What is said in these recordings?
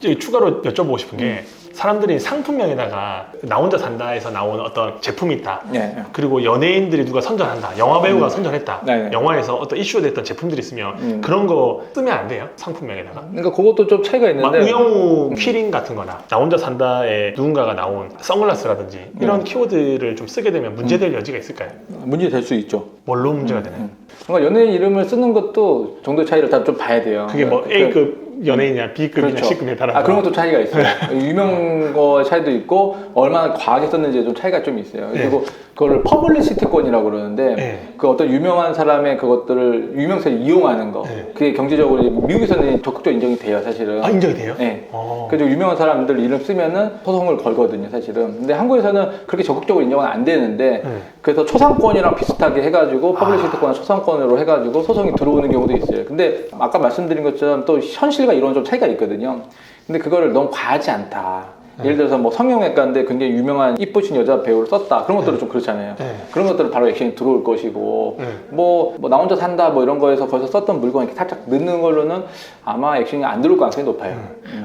추가로 여쭤보고 싶은 게 사람들이 상품명에다가 나 혼자 산다에서 나온 어떤 제품이 있다. 네. 그리고 연예인들이 누가 선전한다. 영화 배우가 선전했다. 네. 영화에서 어떤 이슈가 됐던 제품들이 있으면 그런 거 쓰면 안 돼요? 상품명에다가. 그러니까 그것도 좀 차이가 막 있는데 우영우 키링 같은 거나 나 혼자 산다에 누군가가 나온 선글라스라든지 이런 키워드를 좀 쓰게 되면 문제될 여지가 있을까요? 문제 될 수 있죠. 뭘로 문제가 되나요? 그러니까 연예인 이름을 쓰는 것도 정도의 차이를 다 좀 봐야 돼요. 그게 뭐 A급 연예인이냐 B급이냐 그렇죠. C급에 따라서 그런 것도 차이가 있어요. 유명 거 차이도 있고 얼마나 과하게 썼는지에 좀 차이가 좀 있어요. 그리고 그거를 퍼블리시티권이라고 그러는데 네. 그 어떤 유명한 사람의 그것들을 유명세를 이용하는 거 그게 경제적으로 미국에서는 적극적으로 인정이 돼요, 사실은. 아, 인정이 돼요? 네. 그래서 유명한 사람들 이름 쓰면은 소송을 걸거든요, 사실은. 근데 한국에서는 그렇게 적극적으로 인정은 안 되는데 그래서 초상권이랑 비슷하게 해가지고 퍼블리시티권이나 초상권으로 해가지고 소송이 들어오는 경우도 있어요. 근데 아까 말씀드린 것처럼 또 현실과 이론 좀 차이가 있거든요. 근데 그거를 너무 과하지 않다. 예를 들어서 뭐 성형외과인데 굉장히 유명한 이쁘신 여자 배우를 썼다. 그런 것들은 좀 그렇잖아요. 그런 것들은 바로 액션이 들어올 것이고 뭐 나 혼자 산다 뭐 이런 거에서 거기서 썼던 물건 이렇게 살짝 넣는 걸로는 아마 액션이 안 들어올 가능성이 높아요.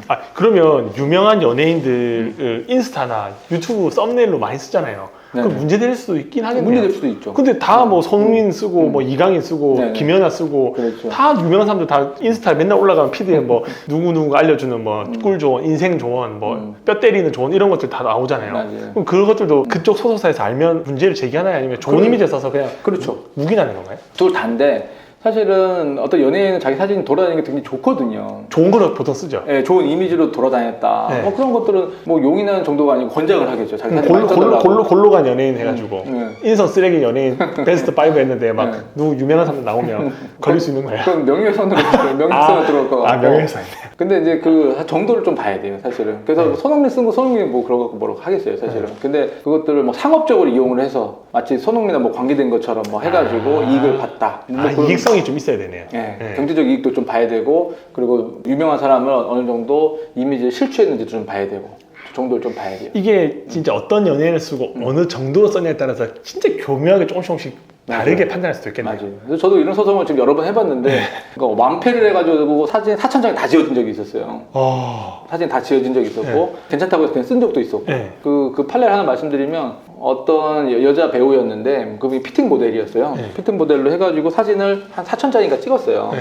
아, 그러면 유명한 연예인들 인스타나 유튜브 썸네일로 많이 쓰잖아요. 그럼 문제될 수도 있긴 하겠네요. 문제될 수도 있죠. 근데 다 뭐 손흥민 쓰고 뭐 이강인 쓰고 네네. 김연아 쓰고 그렇죠. 다 유명한 사람들 다 인스타에 맨날 올라가는 피드에 뭐 누구누구 알려주는 뭐 꿀 조언, 인생 조언, 뭐 뼈 때리는 조언 이런 것들 다 나오잖아요. 맞아요. 그럼 그것들도 그쪽 소속사에서 알면 문제를 제기하나요? 아니면 좋은 이미지에 써서 그냥 그렇죠. 묵인하는 건가요? 둘 다인데 사실은 어떤 연예인은 자기 사진이 돌아다니는 게 굉장히 좋거든요. 좋은 거로 보통 쓰죠. 네, 좋은 이미지로 돌아다녔다. 네. 뭐 그런 것들은 뭐 용인하는 정도가 아니고 권장을 하겠죠. 자기 사진 많이 써달라고. 골로 간 연예인 해가지고 인성 쓰레기 연예인 베스트 5 했는데 막 누구 유명한 사람 나오면 걸릴 수 있는 거예요. 그럼 명예훼손으로 명예훼손으로 들어올 것 같고. 아, 명예훼손이네. 근데 이제 그 정도를 좀 봐야 돼요, 사실은. 그래서 손흥민 쓴 거 손흥민이 뭐 그런 거 뭐라고 하겠어요, 사실은. 근데 그것들을 뭐 상업적으로 이용을 해서 마치 손흥민과 뭐 관계된 것처럼 뭐 해가지고 이익을 봤다. 뭐 그런- 이익성이 좀 있어야 되네요. 네, 경제적 이익도 좀 봐야 되고 그리고 유명한 사람을 어느 정도 이미지를 실추했는지도 좀 봐야 되고 정도를 좀 봐야 돼요. 이게 진짜 어떤 연예인을 쓰고 어느 정도로 썼냐에 따라서 진짜 교묘하게 조금씩 다르게 판단할 수도 있겠네요. 맞아요. 그래서 저도 이런 소송을 지금 여러 번 해봤는데 그러니까 왕패를 해가지고 사진 4,000장이 다 지워진 적이 있었어요. 사진 다 지워진 적이 있었고 괜찮다고 해서 그냥 쓴 적도 있었고 그 판례를 하나 말씀드리면 어떤 여자 배우였는데 그분이 피팅 모델이었어요. 피팅 모델로 해가지고 사진을 한 4,000장인가 찍었어요.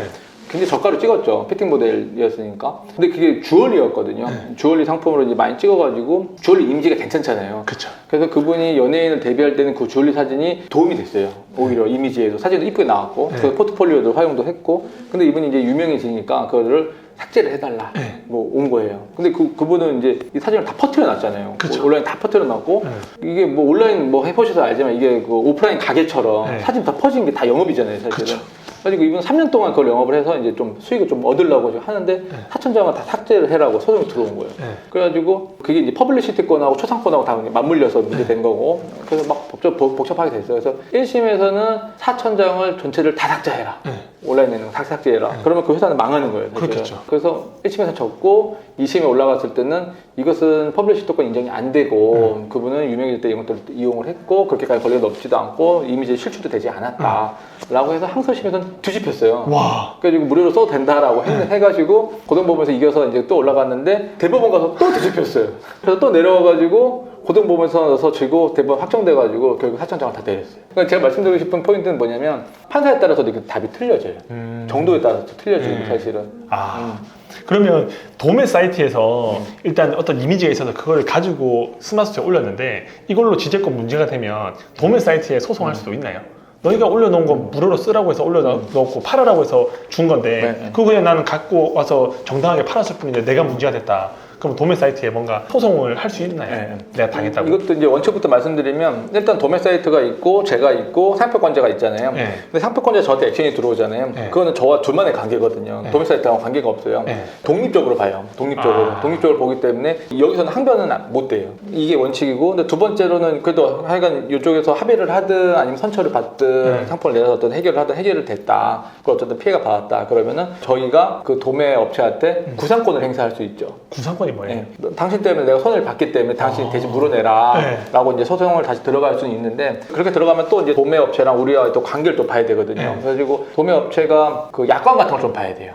굉장히 저가로 찍었죠. 피팅 모델이었으니까. 근데 그게 주얼리였거든요. 주얼리 상품으로 이제 많이 찍어가지고 주얼리 이미지가 괜찮잖아요. 그쵸. 그래서 그분이 연예인을 데뷔할 때는 그 주얼리 사진이 도움이 됐어요. 오히려 이미지에도 사진도 이쁘게 나왔고 그 포트폴리오도 활용도 했고 근데 이분이 이제 유명해지니까 그거를 삭제를 해달라 뭐 온 거예요. 근데 그분은 이제 이 사진을 다 퍼뜨려 놨잖아요. 온라인 다 퍼뜨려 놨고 이게 뭐 온라인 뭐 해보셔서 알지만 이게 그 오프라인 가게처럼 사진 다 퍼진 게 다 영업이잖아요, 사실은. 그래가지고 이분 3년 동안 그걸 영업을 해서 이제 좀 수익을 좀 얻으려고 하는데 4,000장은 다 삭제를 해라고 소송이 들어온 거예요. 그래가지고 그게 이제 퍼블리시티권하고 초상권하고 다 맞물려서 문제된 거고 그래서 막 복잡하게 됐어요. 그래서 1심에서는 4,000장을 전체를 다 삭제해라. 온라인에 있는 거 삭제해라. 그러면 그 회사는 망하는 거예요. 사실은. 그렇겠죠. 그래서 1심에서 졌고 2심에 올라갔을 때는 이것은 퍼블리시티권 인정이 안 되고 그분은 유명해질 때 이런 것들을 이용을 했고 그렇게까지 권리가 높지도 않고 이미지에 실추도 되지 않았다 라고 해서 항소심에서는 뒤집혔어요. 와. 그래가지고 무료로 써도 된다라고 해가지고 고등법원에서 이겨서 이제 또 올라갔는데 대법원 가서 또 뒤집혔어요. 그래서 또 내려와가지고 고등법원에서 지고 대법원 확정돼가지고 결국 4,000장을 다 내렸어요. 그러니까 제가 말씀드리고 싶은 포인트는 뭐냐면 판사에 따라서도 이게 답이 틀려져요. 정도에 따라서 틀려져요, 사실은. 그러면 도매 사이트에서 일단 어떤 이미지가 있어서 그걸 가지고 스마트폰에 올렸는데 이걸로 지재권 문제가 되면 도매 사이트에 소송할 수도 있나요? 너희가 올려놓은 거 무료로 쓰라고 해서 올려놓고 팔아라고 해서 준 건데 그거 그냥 나는 갖고 와서 정당하게 팔았을 뿐인데 내가 문제가 됐다. 그럼 도매 사이트에 뭔가 소송을 할 수 있나요? 내가 당했다고. 이것도 이제 원칙부터 말씀드리면 일단 도매 사이트가 있고 제가 있고 상표권자가 있잖아요. 근데 상표권자 저한테 액션이 들어오잖아요. 그거는 저와 둘만의 관계거든요. 도매 사이트하고 관계가 없어요. 독립적으로 봐요. 독립적으로 보기 때문에 여기서는 항변은 못 돼요. 이게 원칙이고 근데 두 번째로는 그래도 하여간 이쪽에서 합의를 하든 아니면 선처를 받든 상품을 내서 어떤 해결을 하든 해결을 됐다. 그걸 어쨌든 피해가 받았다. 그러면은 저희가 그 도매 업체한테 구상권을 행사할 수 있죠. 구상권이 뭐예요? 당신 때문에 내가 손해를 봤기 때문에 당신이 대신 물어내라 라고 이제 소송을 다시 들어갈 수는 있는데, 그렇게 들어가면 또 이제 도매업체랑 우리와 또 관계를 또 봐야 되거든요. 그래가지고 도매업체가 그 약관 같은 걸 좀 봐야 돼요.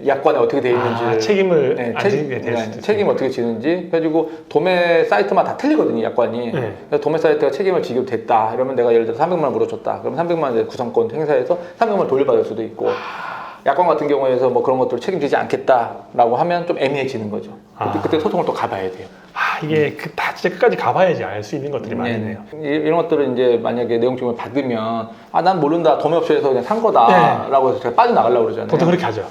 약관에 어떻게 돼 있는지, 책임을 안 지게 될 수도 책임 어떻게 지는지. 그래가지고 도매 사이트마다 다 틀리거든요, 약관이. 그래서 도매 사이트가 책임을 지게 됐다 이러면 내가 예를 들어 300만 원 물어줬다, 그럼 300만 원 이제 구상권 행사해서 300만 원 돌려받을 수도 있고, 약관 같은 경우에서 뭐 그런 것들을 책임지지 않겠다라고 하면 좀 애매해지는 거죠. 그때 소송을 또 가봐야 돼요. 이게 다 진짜 끝까지 가봐야지 알 수 있는 것들이 많네요. 이런 것들은 이제 만약에 내용 증명을 받으면 난 모른다, 도매업체에서 그냥 산 거다라고 해서 제가 빠져나가려고 그러잖아요. 보통 그렇게 하죠.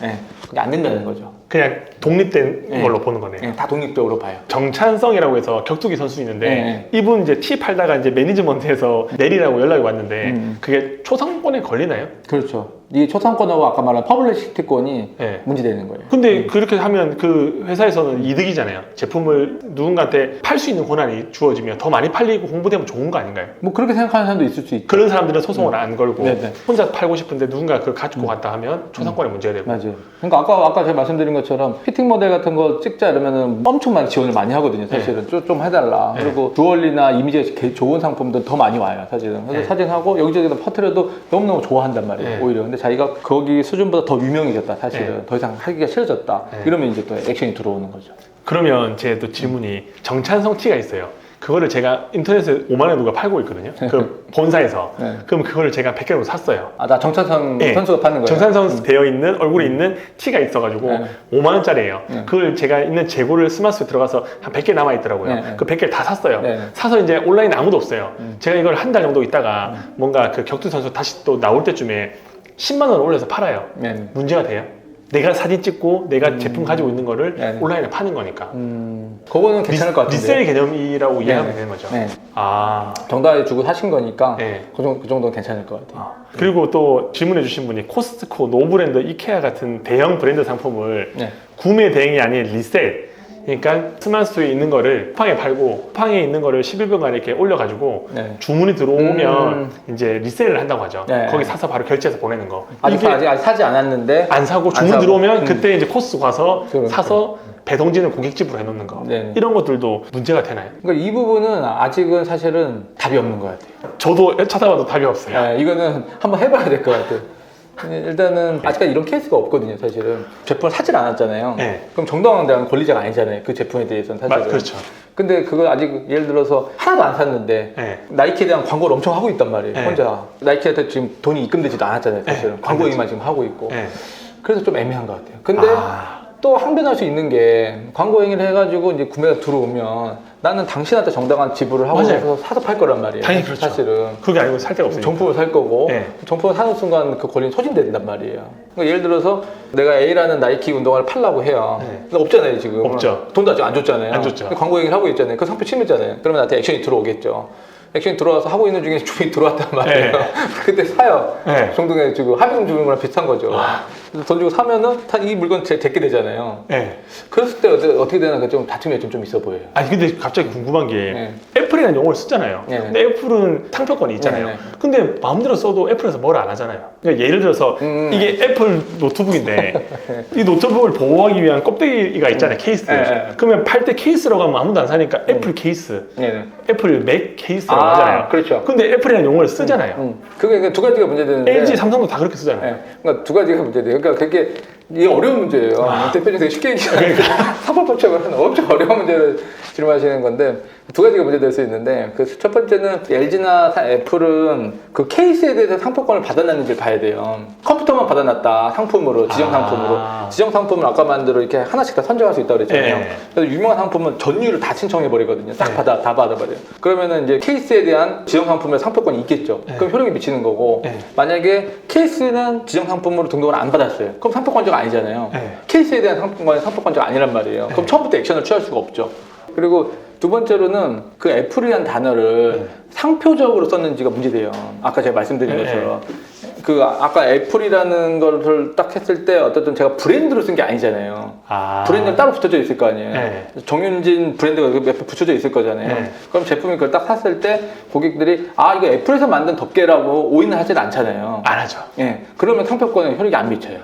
그게 안 된다는 거죠. 그냥 독립된 걸로 보는 거네요. 다 독립적으로 봐요. 정찬성이라고 해서 격투기 선수 있는데 이분 이제 티 팔다가 이제 매니지먼트에서 내리라고 연락이 왔는데 그게 초상권에 걸리나요? 그렇죠. 이 초상권하고 아까 말한 퍼블리시티권이 문제되는 거예요. 근데 그렇게 하면 그 회사에서는 이득이잖아요. 제품을 누군가한테 팔 수 있는 권한이 주어지면 더 많이 팔리고 홍보되면 좋은 거 아닌가요? 뭐 그렇게 생각하는 사람도 있을 수 있죠. 그런 사람들은 소송을 안 걸고 혼자 팔고 싶은데 누군가 그걸 가지고 갔다 하면 초상권에 문제가 되고. 맞아요. 그러니까 아까 제가 말씀드린 것처럼 피팅 모델 같은 거 찍자 이러면은 엄청 많이 지원을 많이 하거든요. 사실은 좀 해달라. 그리고 주얼리나 이미지가 좋은 상품들 더 많이 와요. 사실은. 그래서 사진하고 여기저기다 퍼뜨려도 너무너무 좋아한단 말이에요. 오히려. 근데 자기가 거기 수준보다 더 유명해졌다. 사실은. 더 이상 하기가 싫어졌다. 이러면 이제 또 액션이 들어오는 거죠. 그러면 제 또 질문이 정찬성 티가 있어요. 그거를 제가 인터넷에 5만 원에 누가 팔고 있거든요. 그 본사에서. 그럼 그거를 제가 100개로 샀어요. 나 정찬성 선수가 파는 거예요? 정찬성 되어 있는 얼굴이 있는 티가 있어가지고 5만 원짜리예요. 그걸 제가 있는 재고를 스마트에 들어가서 한 100개 남아 있더라고요. 그 100개를 다 샀어요. 사서 이제 온라인에 아무도 없어요. 제가 이걸 한 달 정도 있다가 뭔가 그 격투 선수 다시 또 나올 때쯤에 10만 원 올려서 팔아요. 문제가 돼요? 내가 사진 찍고 내가 제품 가지고 있는 거를 온라인에 파는 거니까. 그거는 괜찮을 것 같은데. 리셀 개념이라고 이해하면 되는 거죠. 정당하게 주고 사신 거니까 그 정도는 괜찮을 것 같아요. 그리고 또 질문해 주신 분이 코스트코, 노브랜드, 이케아 같은 대형 브랜드 상품을 구매 대행이 아닌 리셀, 그러니까 스마트스토어에 있는 거를 쿠팡에 팔고 쿠팡에 있는 거를 11분간 이렇게 올려가지고 주문이 들어오면 이제 리셀을 한다고 하죠. 거기 사서 바로 결제해서 보내는 거. 아직 사지 않았는데 안 사고 주문 들어오면 그때 이제 코스트 가서 사서 배송지는 고객집으로 해놓는 거. 이런 것들도 문제가 되나요? 그러니까 이 부분은 아직은 사실은 답이 없는 것 같아요. 저도 찾아봐도 답이 없어요. 이거는 한번 해봐야 될 것 같아요. 일단은 아직까지 이런 케이스가 없거든요. 사실은 제품을 사질 않았잖아요. 그럼 정당한 대한 권리자가 아니잖아요. 그 제품에 대해서는 사실은. 그렇죠. 근데 그걸 아직 예를 들어서 하나도 안 샀는데 나이키에 대한 광고를 엄청 하고 있단 말이에요. 혼자. 나이키한테 지금 돈이 입금되지도 않았잖아요. 사실은. 광고 얘기만 지금 하고 있고. 그래서 좀 애매한 것 같아요. 근데 또 항변할 수 있는 게 광고 행위를 해가지고 이제 구매가 들어오면 나는 당신한테 정당한 지불을 하고 사서 팔 거란 말이에요. 당연히 그렇죠. 사실은. 그게 아니고 살 데가 없으니까. 정품을 살 거고 정품을 사는 순간 그 권리는 소진된단 말이에요. 그러니까 예를 들어서 내가 A라는 나이키 운동화를 팔라고 해요. 근데 없잖아요 지금. 없죠. 돈도 아직 안 줬잖아요. 안 줬죠. 광고 얘기를 하고 있잖아요. 그 상표 침해잖아요. 그러면 나한테 액션이 들어오겠죠. 액션이 들어와서 하고 있는 중에 주문이 들어왔단 말이에요. 그때 사요. 정동에 지금 합의금 주는 거랑 비슷한 거죠. 그래서 돈 주고 사면은 이 물건 제게 되잖아요. 그랬을 때 어떻게 되나 좀 다툼이 좀 있어 보여요. 아니 근데 갑자기 궁금한 게 애플이라는 용어를 쓰잖아요. 근데 애플은 상표권이 있잖아요. 근데 마음대로 써도 애플에서 뭘 안 하잖아요. 그러니까 예를 들어서 이게 애플 노트북인데 이 노트북을 보호하기 위한 껍데기가 있잖아요. 케이스. 그러면 팔 때 케이스라고 하면 아무도 안 사니까 애플 케이스, 애플 맥 케이스라고 하잖아요. 그렇죠. 근데 애플이라는 용어를 쓰잖아요. 그게 두 가지가 문제되는데 LG, 삼성도 다 그렇게 쓰잖아요. 그러니까 두 가지가 문제돼요. 그러니까 그게 이게 어려운 문제예요. 대표님 되게 쉽게 얘기하니까 사법법칙은 엄청 어려운 문제를 질문하시는 건데 두 가지가 문제될 수 있는데 그 첫 번째는 LG나 애플은 그 케이스에 대해서 상표권을 받아놨는지를 봐야 돼요. 컴퓨터만 받아놨다 상품으로 지정 상품으로 지정 상품을 아까 만대로 이렇게 하나씩 다 선정할 수 있다고 그랬잖아요. 그래서 유명한 상품은 전유를 다 신청해 버리거든요. 다 받아버려요. 그러면은 이제 케이스에 대한 지정 상품의 상표권이 있겠죠. 그럼 효력이 미치는 거고 만약에 케이스는 지정 상품으로 등록을 안 받았어요. 그럼 상표권자가 아니잖아요. 케이스에 대한 상표권자가 아니란 말이에요. 그럼 처음부터 액션을 취할 수가 없죠. 그리고 두 번째로는 그 애플이라는 단어를 상표적으로 썼는지가 문제돼요. 아까 제가 말씀드린 것처럼 그 아까 애플이라는 거를 딱 했을 때 어쨌든 제가 브랜드로 쓴 게 아니잖아요. 브랜드는 따로 붙여져 있을 거 아니에요. 네. 정윤진 브랜드가 옆에 붙여져 있을 거잖아요. 네. 그럼 제품이 그걸 딱 샀을 때 고객들이 아 이거 애플에서 만든 덮개라고 오인을 하진 않잖아요. 안 하죠. 예, 그러면 상표권에 효력이 안 미쳐요.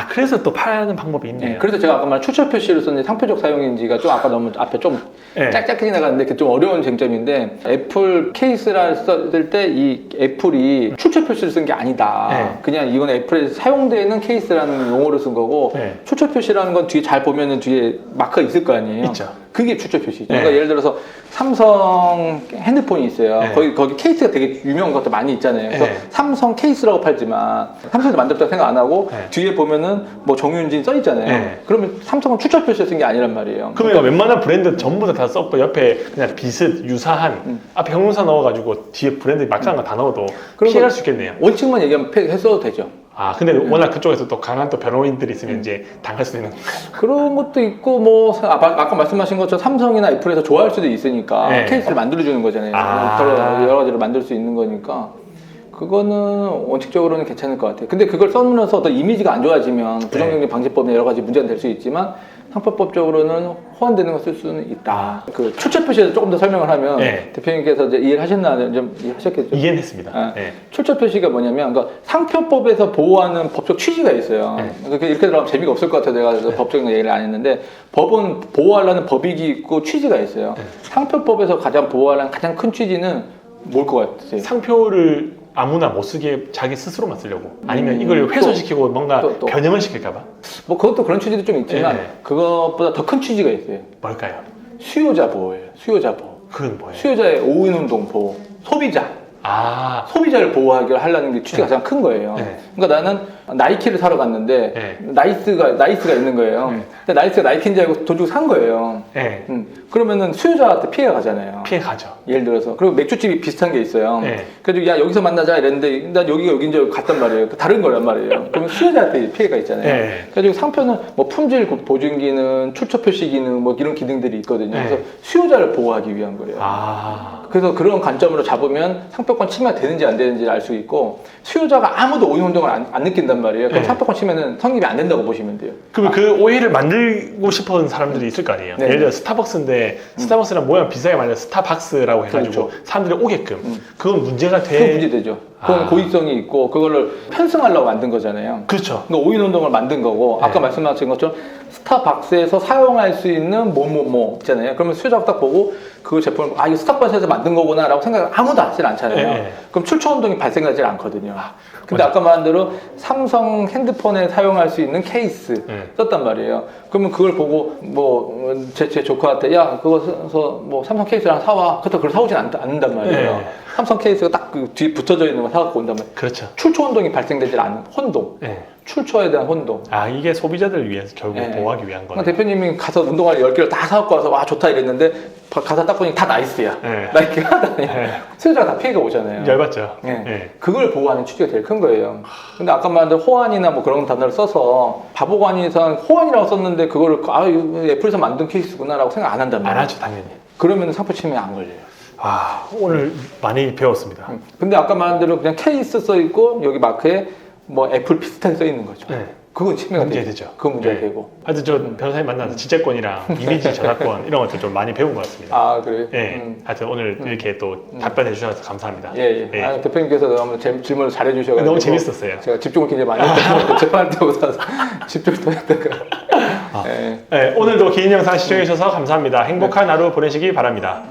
그래서 또 파는 방법이 있네요. 예, 그래서 제가 아까 말한 추천 표시로 썼는데 상표적 사용인지가 좀 아까 너무 앞에 좀 네. 짝짝하게 나갔는데 그게 좀 어려운 쟁점인데 애플 케이스를 썼을 때 이 애플이 추천 표시를 쓴 게 아니다. 네. 그냥 이건 애플에서 사용되는 케이스라는 용어로 쓴 거고 네. 추천 표시라는 건 뒤에 잘 보면은 뒤에 마크가 있을 거 아니에요. 있죠. 그게 추천 표시죠. 네. 그러니까 예를 들어서 삼성 핸드폰이 있어요. 네. 거기 케이스가 되게 유명한 것도 많이 있잖아요. 그래서 네. 삼성 케이스라고 팔지만 삼성에서 만들었다고 생각 안 하고 네. 뒤에 보면은 뭐 정윤진 써 있잖아요. 네. 그러면 삼성은 추천 표시를 쓴 게 아니란 말이에요. 그러면 웬만한 브랜드 전부 다 썼고 옆에 그냥 비슷 유사한 앞에 형용사 넣어가지고 뒤에 브랜드 막강한 거 다 넣어도 피해갈 수 있겠네요. 원칙만 얘기하면 했어도 되죠. 근데 워낙 그쪽에서 또 강한 또 변호인들이 있으면 이제 당할 수도 있는. 그런 것도 있고 뭐 아까 말씀하신 것처럼 삼성이나 애플에서 좋아할 수도 있으니까 네. 케이스를 만들어주는 거잖아요. 여러 가지로 만들 수 있는 거니까 그거는 원칙적으로는 괜찮을 것 같아요. 근데 그걸 써면서 어떤 이미지가 안 좋아지면 부정경쟁 방지법에 여러 가지 문제가 될 수 있지만 상표법적으로는 호환되는 걸 쓸 수는 있다. 그 출처 표시에서 조금 더 설명을 하면 네. 대표님께서 이제 이해를 하셨나 좀 이해하셨겠죠? 이해는 했습니다. 네. 출처 표시가 뭐냐면 그러니까 상표법에서 보호하는 법적 취지가 있어요. 네. 그러니까 이렇게 들어가면 재미가 없을 것 같아서 내가 법적인 얘기를 안 했는데 법은 보호하려는 법익이 있고 취지가 있어요. 상표법에서 가장 보호하려는 가장 큰 취지는 뭘 것 같으세요? 상표를 아무나 못 쓰게 자기 스스로만 쓰려고 아니면 이걸 훼손시키고 뭔가 또. 변형을 시킬까 봐. 뭐 그것도 그런 취지도 좀 있지만 네. 그것보다 더 큰 취지가 있어요. 뭘까요? 수요자 보호예요. 수요자 보호. 그건 뭐예요? 수요자의 오인운동 보호. 소비자. 소비자를 보호하기를 하려는 게 취지가 가장 큰 거예요. 네. 그러니까 나는 나이키를 사러 갔는데 네. 나이스가 있는 거예요. 네. 근데 나이스가 나이키인 줄 알고 돈 주고 산 거예요. 네. 그러면은 수요자한테 피해가 가잖아요. 피해 가죠. 예를 들어서 그리고 맥주집이 비슷한 게 있어요. 네. 그래서 야 여기서 만나자 이랬는데 난 여기가 여긴 줄 알고 갔단 말이에요. 다른 거란 말이에요. 그러면 수요자한테 피해가 있잖아요. 네. 그래서 상표는 뭐 품질 보증 기능, 출처 표시 기능 뭐 이런 기능들이 있거든요. 네. 그래서 수요자를 보호하기 위한 거예요. 그래서 그런 관점으로 잡으면 상표권 침해가 되는지 안 되는지를 알 수 있고 수요자가 아무도 오인 운동을 안 느낀단 말이에요. 그럼 네. 상표권 침해는 성립이 안 된다고 보시면 돼요. 그러면 그 오해를 만들고 싶어하는 사람들이 있을 거 아니에요. 네. 예를 들어 스타벅스인데 스타벅스랑 모양 비슷하게 만든 스타박스라고 해가지고 그렇죠. 사람들이 오게끔 그건 문제가 그건 문제되죠. 그건 고의성이 있고 그거를 편승하려고 만든 거잖아요. 그렇죠. 그러니까 오인 운동을 만든 거고 아까 말씀하신 것처럼 스타벅스에서 사용할 수 있는 뭐뭐뭐 있잖아요. 그러면 수요자가 딱 보고 그 제품을 이거 스타벅스에서 만든 거구나 라고 생각을 아무도 하진 않잖아요. 네. 그럼 출처 운동이 발생하지 않거든요. 근데 아까 말한 대로 삼성 핸드폰에 사용할 수 있는 케이스 썼단 말이에요. 그러면 그걸 보고 제 조카한테 야 그거 써서 뭐 삼성 케이스를 하나 사와. 그렇다고 그걸 사오진 않는단 말이에요. 네. 삼성 케이스가 딱 그 뒤에 붙어져 있는 거 사갖고 온단 말이에요. 그렇죠. 출처 운동이 발생되지 않는 혼동. 출처에 대한 혼동. 이게 소비자들을 위해서 결국 보호하기 위한 거네. 대표님이 가서 운동화 10개를 다 사갖고 와서 와 좋다 이랬는데 가서 딱 보니 다 나이스야. 나이키가 하다니. 수요자가 다 피해가 오잖아요. 열받죠. 그걸 보호하는 취지가 제일 큰 거예요. 근데 아까 말한 대로 호환이나 뭐 그런 단어를 써서 바보관이에서 호환이라고 썼는데 그거를 이거 애플에서 만든 케이스구나라고 생각 안 한단 말이에요. 안 하죠, 당연히. 그러면 상표 침해 안 걸려요. 오늘 많이 배웠습니다. 근데 아까 말한 대로 그냥 케이스 써 있고 여기 마크에 뭐 애플 비슷하게 써 있는 거죠. 그건 침해가 문제되죠. 그건 문제가 되고. 하여튼 저 변호사님 만나서 지재권이랑 이미지 저작권 이런 것들 좀 많이 배운 것 같습니다. 그래요? 하여튼 오늘 이렇게 또 답변해 주셔서 감사합니다. 대표님께서 너무 질문을 잘해 주셔가지고 너무 재밌었어요. 제가 집중을 굉장히 많이 했다가 재판할 때보다 집중을 더 했다가 오늘도 긴 영상 시청해 주셔서 감사합니다. 행복한 하루 보내시기 바랍니다.